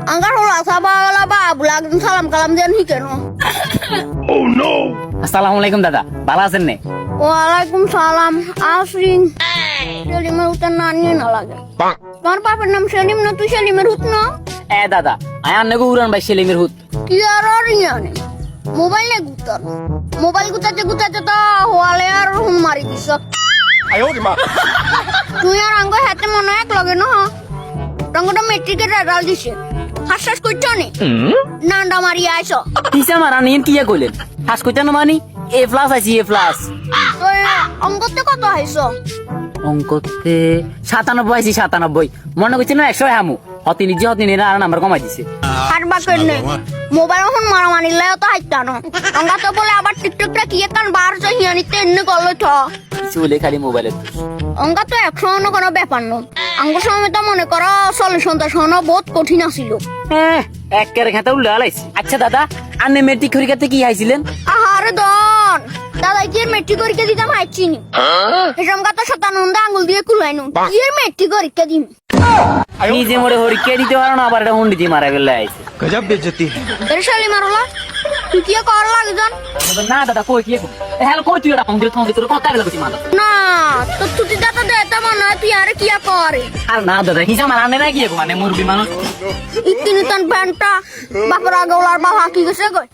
Angkat ulah sabar lah bah, bulan salam kalam dia ni kan? আসসালামু দাদা ভালো আছেন নে? Waalaikumsalam, Asring. Selim hutan nani na lagi. তোমার বাবার নাম সেলিম না তুই সেলিমের হুত না? এ দাদা আয়ান নেগো উড়ান ভাই সেলিমের হুত। কি আর জানে মোবাইল নে গুতার মোবাইল গুতাতে গুতাতে তো হওয়ালে আর হুম মারি দিছ তুই আর আঙ্গ হাতে মনে এক লগে না রঙটা মেট্রিকের রেজাল্ট দিছে হাসহাস করছো নি নান্ডা মারি আইছো কিসা মারা নিন কিয়া কইলেন হাস কইতানো মানি এ প্লাস আইছি এ প্লাস তো অঙ্কতে কত আইছো অঙ্কতে 97 আইছি 97 মনে করছি না 100 হামু হতি নিজে আর নাম্বার কমাই দিছে আর বাকের নেই মোবাইল এখন মারামারি লাই তো হাইতানো অঙ্কা তো বলে আবার টিকটকটা কি কান বার চাই হিয়ানিতে এনে গলে থ কিছু বলে খালি মোবাইলে অঙ্কা তো 100 অন্য কোনো ব্যাপার না আঙ্গুর সময় তো মনে করো সলিউশন তা শোনা বহুত কঠিন আছিল এক কেরে খাতা উল্লা লাইছি আচ্ছা দাদা আন্নে মেট্রিক পরীক্ষাতে কি আইছিলেন আহারে দন দাদা কি মেট্রিক পরীক্ষা দিতাম হাইছিনি এরকম কথা শতানন্দা আঙ্গুল দিয়ে কুলাইনু কি মেট্রিক পরীক্ষা দিম নিজে মোরে পরীক্ষা দিতে পারো না আবার এটা হুন্ডি দিয়ে মারা গেলে আইছে गजब बेइज्जती है। এর শালি মারলা তুই কি কর লাগে জান না দাদা কই কি হ্যালো কই তুই এটা ফোন দিল তোর কথা গেল কিছু মাথা না তো তুই দাদা দে তা মনে তুই আর কি করে আর না দাদা হিসা মারা আনে না কি মানে মুরবি মানুষ ইতিনি তন প্যান্টটা বাপরা গলার বাবা কি গেছে কই